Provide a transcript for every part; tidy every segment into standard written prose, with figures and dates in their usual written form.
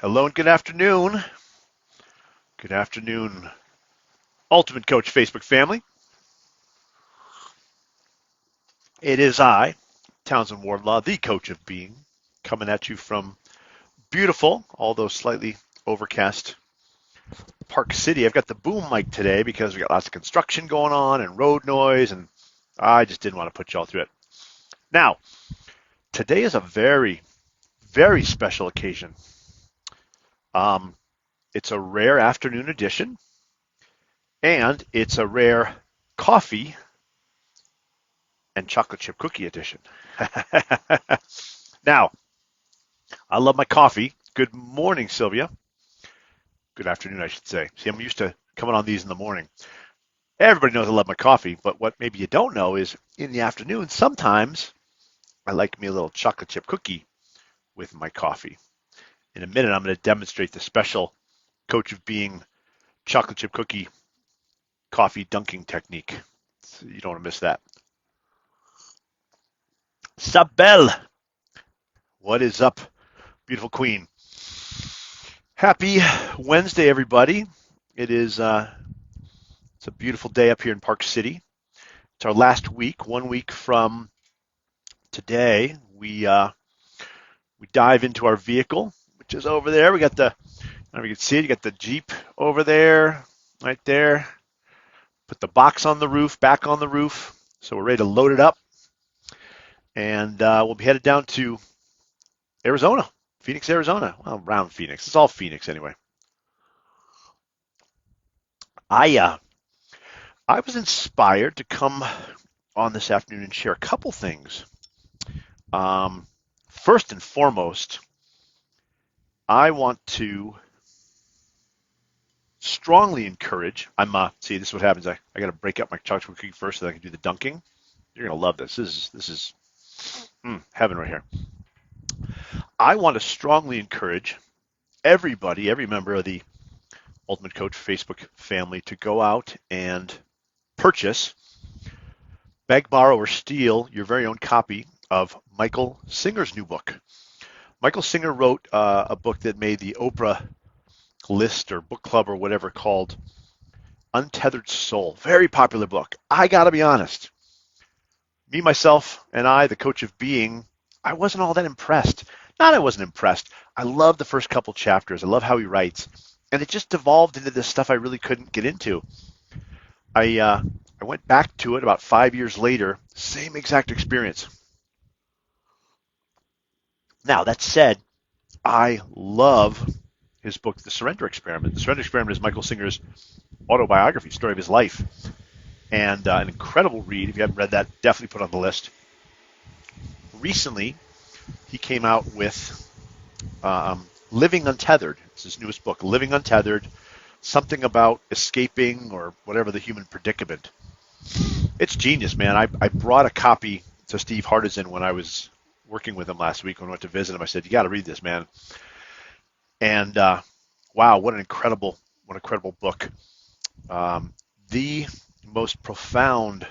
Hello and good afternoon. Good afternoon, Ultimate Coach Facebook family. It is I, Townsend Wardlaw, the coach of being, coming at you from beautiful, although slightly overcast Park City. I've got the boom mic today because we got lots of construction going on and road noise, and I just didn't want to put you all through it. Now, today is a very, very special occasion. It's a rare afternoon edition, and it's a rare coffee and chocolate chip cookie edition. Now, I love my coffee. Good morning, Sylvia. Good afternoon, I should say. See, I'm used to coming on these in the morning. Everybody knows I love my coffee, but what maybe you don't know is in the afternoon, sometimes I like me a little chocolate chip cookie with my coffee. In a minute, I'm going to demonstrate the special Coach of Being chocolate chip cookie coffee dunking technique. So you don't want to miss that. Twfbl. What is up, beautiful queen? Happy Wednesday, everybody. It's a beautiful day up here in Park City. It's our last week. 1 week from today, we dive into our vehicle, which is over there. We got I don't know if you can see it. You got the Jeep over there, right there. Put the box on the roof, back on the roof. So we're ready to load it up. And we'll be headed down to Arizona, Phoenix, Arizona. Well, around Phoenix. It's all Phoenix anyway. I was inspired to come on this afternoon and share a couple things. First and foremost, I want to strongly encourage. See, this is what happens. I got to break up my chocolate cookie first so that I can do the dunking. You're gonna love this. This is heaven right here. I want to strongly encourage everybody, every member of the Ultimate Coach Facebook family to go out and purchase, beg, borrow, or steal your very own copy of Michael Singer's new book. Michael Singer wrote a book that made the Oprah list or book club or whatever called Untethered Soul. Very popular book. I got to be honest. Me, myself, and I, the coach of being, I wasn't all that impressed. Not I wasn't impressed. I love the first couple chapters. I love how he writes. And it just devolved into this stuff I really couldn't get into. I went back to it about 5 years later, same exact experience. Now, that said, I love his book, The Surrender Experiment. The Surrender Experiment is Michael Singer's autobiography, story of his life. And an incredible read. If you haven't read that, definitely put it on the list. Recently, he came out with Living Untethered. It's his newest book, Living Untethered, something about escaping or whatever the human predicament. It's genius, man. I brought a copy to Steve Hardison when I was working with him last week when I went to visit him. I said, you got to read this, man. And wow, what an incredible book. The most profound,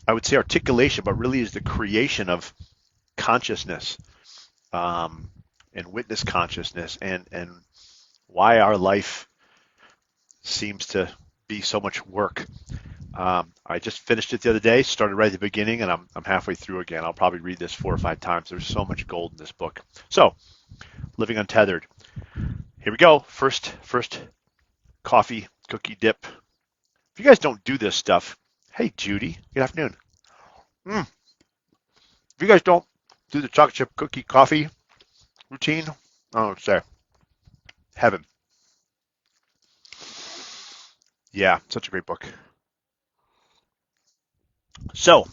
I would say, articulation, but really is the creation of consciousness and witness consciousness and why our life seems to be so much work. I just finished it the other day, started right at the beginning, and I'm halfway through again. I'll probably read this 4 or 5 times. There's so much gold in this book. So, Living Untethered. Here we go. First coffee cookie dip. If you guys don't do this stuff, hey Judy, good afternoon. If you guys don't do the chocolate chip cookie coffee routine, oh, it's there. Heaven. Yeah, such a great book. So,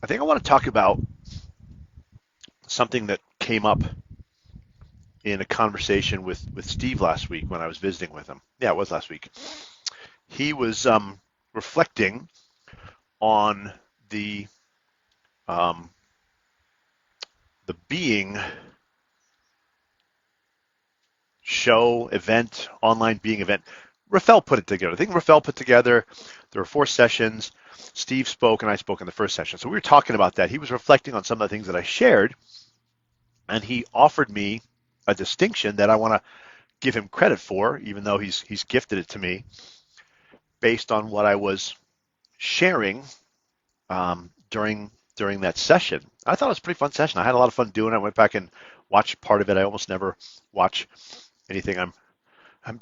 I think I want to talk about something that came up in a conversation with Steve last week when I was visiting with him. Yeah, it was last week. He was reflecting on the being show event, online being event. Rafael put it together. I think Rafael put together, there were 4 sessions. Steve spoke and I spoke in the first session. So we were talking about that. He was reflecting on some of the things that I shared. And he offered me a distinction that I want to give him credit for, even though he's gifted it to me based on what I was sharing during that session. I thought it was a pretty fun session. I had a lot of fun doing it. I went back and watched part of it. I almost never watch anything I'm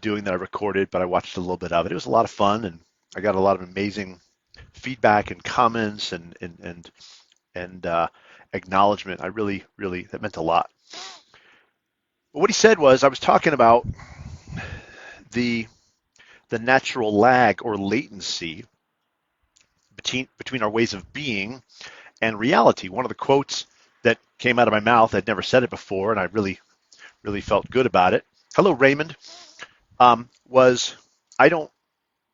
doing that I recorded, but I watched a little bit of it. It was a lot of fun, and I got a lot of amazing feedback and comments and acknowledgement. I really, really, that meant a lot. But what he said was, I was talking about the natural lag or latency between our ways of being and reality. One of the quotes that came out of my mouth, I'd never said it before, and I really, really felt good about it. Hello, Raymond. Was I don't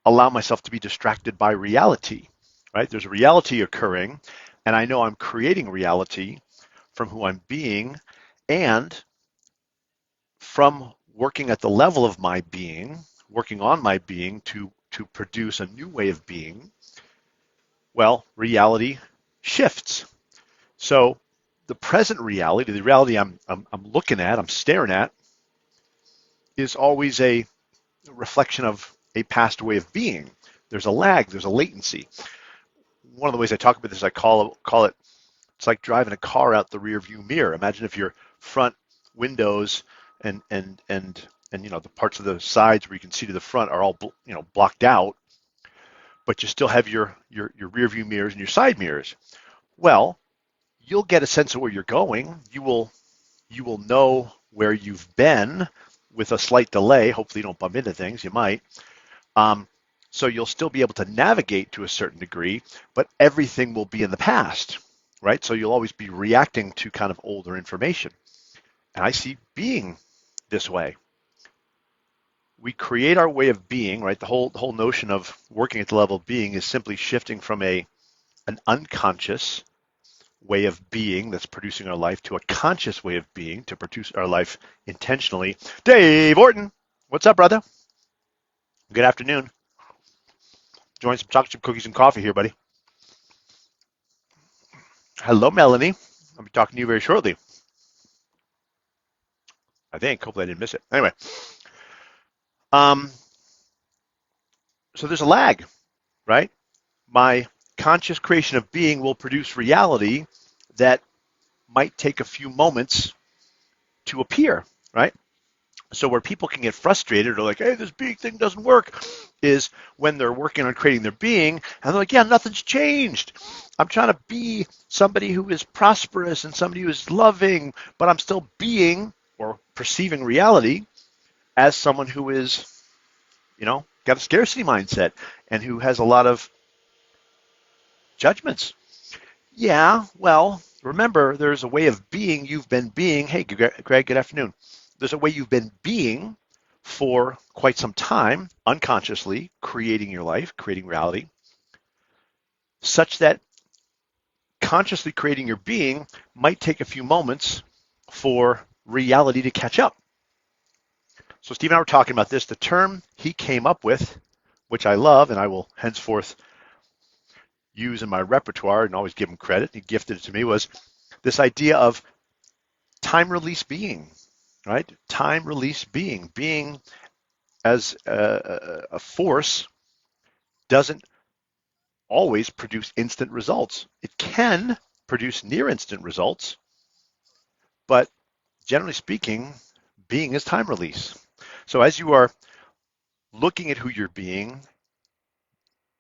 allow myself to be distracted by reality, right? There's a reality occurring, and I know I'm creating reality from who I'm being and from working at the level of my being, working on my being to produce a new way of being. Well, reality shifts. So the present reality, the reality I'm looking at, I'm staring at, is always a reflection of a past way of being. There's a lag, there's a latency. One of the ways I talk about this, I call it, it's like driving a car out the rear view mirror. Imagine if your front windows and the parts of the sides where you can see to the front are all blocked out, but you still have your rear view mirrors and your side mirrors. Well, you'll get a sense of where you're going. You will know where you've been with a slight delay. Hopefully you don't bump into things. You might. So you'll still be able to navigate to a certain degree, but everything will be in the past, right? So you'll always be reacting to kind of older information. And I see being this way. We create our way of being, right? The whole notion of working at the level of being is simply shifting from an unconscious way of being that's producing our life to a conscious way of being to produce our life intentionally. Dave Orton, what's up, brother? Good afternoon. Enjoying some chocolate chip cookies and coffee here, buddy. Hello, Melanie. I'll be talking to you very shortly. I think. Hopefully I didn't miss it. Anyway, so there's a lag, right? My conscious creation of being will produce reality that might take a few moments to appear, right? So where people can get frustrated or like, hey, this being thing doesn't work, is when they're working on creating their being and they're like, yeah, nothing's changed. I'm trying to be somebody who is prosperous and somebody who is loving, but I'm still being or perceiving reality as someone who is, got a scarcity mindset and who has a lot of judgments. Yeah, well, remember, there's a way of being you've been being. Hey, Greg, good afternoon. There's a way you've been being for quite some time, unconsciously creating your life, creating reality, such that consciously creating your being might take a few moments for reality to catch up. So Steve and I were talking about this. The term he came up with, which I love, and I will henceforth use in my repertoire and always give him credit, he gifted it to me, was this idea of time release being, right? Time release being as a force doesn't always produce instant results. It can produce near instant results, but generally speaking, being is time release. So as you are looking at who you're being,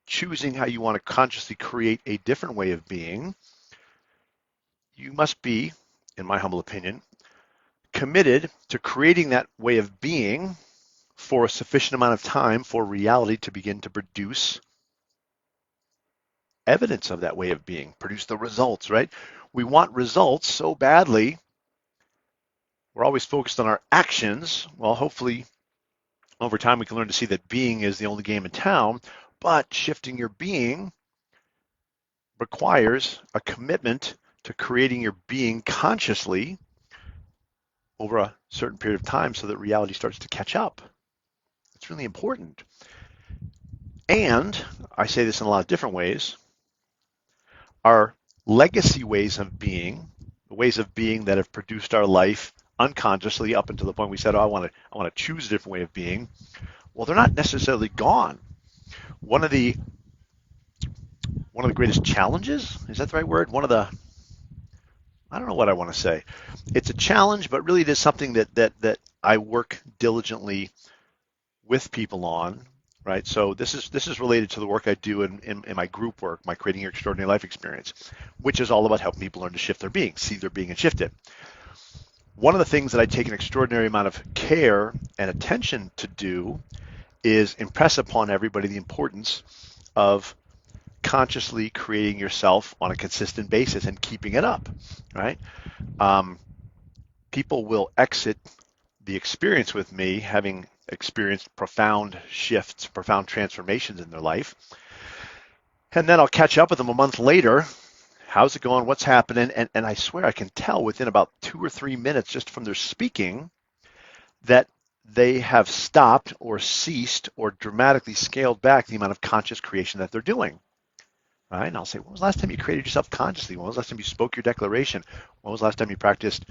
choosing how you want to consciously create a different way of being, you must be, in my humble opinion, committed to creating that way of being for a sufficient amount of time for reality to begin to produce evidence of that way of being, produce the results, right? We want results so badly. We're always focused on our actions. Well, hopefully over time we can learn to see that being is the only game in town, but shifting your being requires a commitment to creating your being consciously over a certain period of time so that reality starts to catch up. It's really important. And I say this in a lot of different ways. Our legacy ways of being, the ways of being that have produced our life unconsciously up until the point we said, oh, I want to choose a different way of being. Well, they're not necessarily gone. One of the greatest challenges, is that the right word? I don't know what I want to say. It's a challenge, but really it is something that I work diligently with people on, right? So this is related to the work I do in my group work, my Creating Your Extraordinary Life experience, which is all about helping people learn to shift their being, see their being and shift it. One of the things that I take an extraordinary amount of care and attention to do is impress upon everybody the importance of consciously creating yourself on a consistent basis and keeping it up, right? People will exit the experience with me having experienced profound shifts, profound transformations in their life. And then I'll catch up with them a month later. How's it going? What's happening? And I swear I can tell within about 2 or 3 minutes just from their speaking that they have stopped or ceased or dramatically scaled back the amount of conscious creation that they're doing. Right? And I'll say, when was the last time you created yourself consciously? When was the last time you spoke your declaration? When was the last time you practiced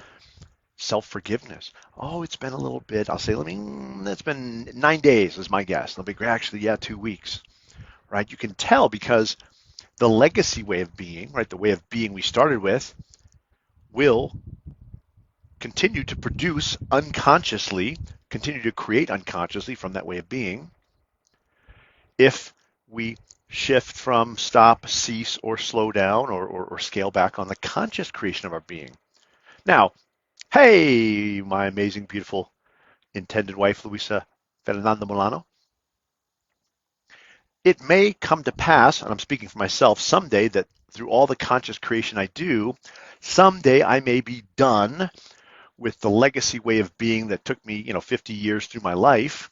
self-forgiveness? Oh, it's been a little bit. I'll say, it's been 9 days is my guess. They'll be, actually, yeah, 2 weeks. Right? You can tell because the legacy way of being, right, the way of being we started with, will continue to produce unconsciously, continue to create unconsciously from that way of being if we shift from stop, cease, or slow down or scale back on the conscious creation of our being. Now, hey, my amazing, beautiful, intended wife, Luisa Fernanda Milano. It may come to pass, and I'm speaking for myself, someday that through all the conscious creation I do, someday I may be done with the legacy way of being that took me, 50 years through my life,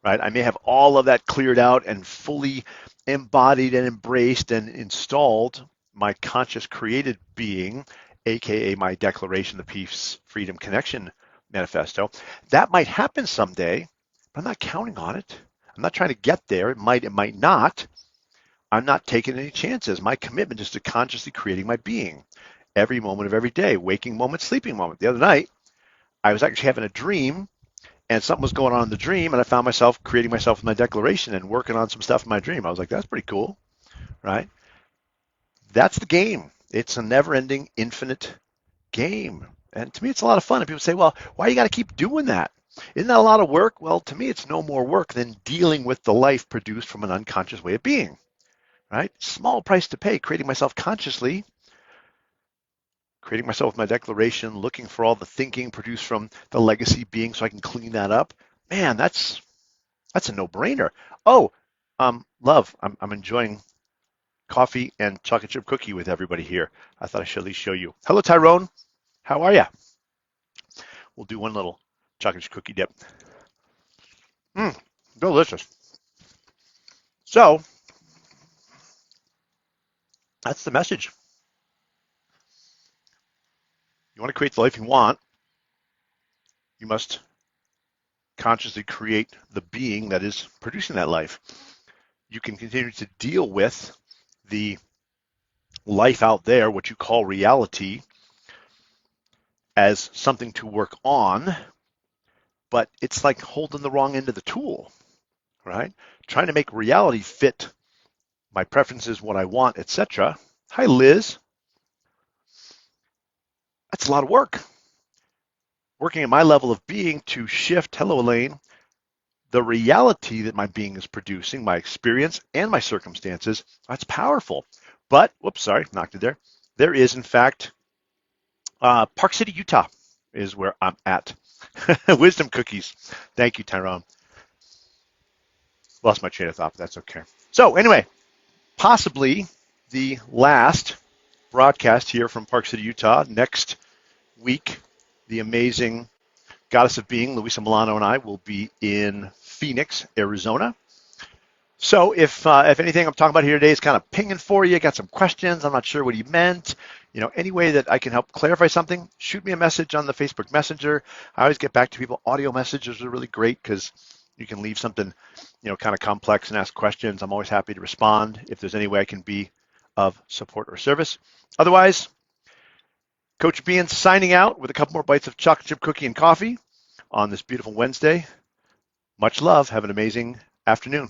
right? I may have all of that cleared out and fully embodied and embraced and installed my conscious created being, aka my declaration, the Peace, Freedom, Connection manifesto. That might happen someday, but I'm not counting on it. I'm not trying to get there. It might not. I'm not taking any chances. My commitment is to consciously creating my being every moment of every day, waking moment, sleeping moment. The other night, I was actually having a dream and something was going on in the dream, and I found myself creating myself with my declaration and working on some stuff in my dream. I was like, that's pretty cool, right? That's the game. It's a never-ending, infinite game. And to me, it's a lot of fun. And people say, well, why you got to keep doing that? Isn't that a lot of work? Well, to me, it's no more work than dealing with the life produced from an unconscious way of being, right? Small price to pay, creating myself consciously, creating myself with my declaration, looking for all the thinking produced from the legacy being so I can clean that up. Man, that's a no-brainer. Oh, love, I'm enjoying coffee and chocolate chip cookie with everybody here. I thought I should at least show you. Hello, Tyrone. How are you? We'll do one little chocolate chip cookie dip. Delicious. So, that's the message. You want to create the life you want, you must consciously create the being that is producing that life. You can continue to deal with the life out there, what you call reality, as something to work on, but it's like holding the wrong end of the tool, right? Trying to make reality fit my preferences, what I want, etc. Hi, Liz. That's a lot of work. Working at my level of being to shift, hello, Elaine, the reality that my being is producing, my experience and my circumstances, that's powerful. But, whoops, sorry, knocked it there. There is, in fact, Park City, Utah is where I'm at. Wisdom cookies. Thank you, Tyrone. Lost my train of thought, but that's okay. So anyway, possibly the last broadcast here from Park City, Utah. Next week, the amazing Goddess of Being, Luisa Milano, and I will be in Phoenix, Arizona. So if anything I'm talking about here today is kind of pinging for you, got some questions, I'm not sure what he meant, any way that I can help clarify something, shoot me a message on the Facebook Messenger. I always get back to people. Audio messages are really great because you can leave something, kind of complex and ask questions. I'm always happy to respond if there's any way I can be of support or service. Otherwise, Coach Bean signing out with a couple more bites of chocolate chip cookie and coffee on this beautiful Wednesday. Much love. Have an amazing afternoon.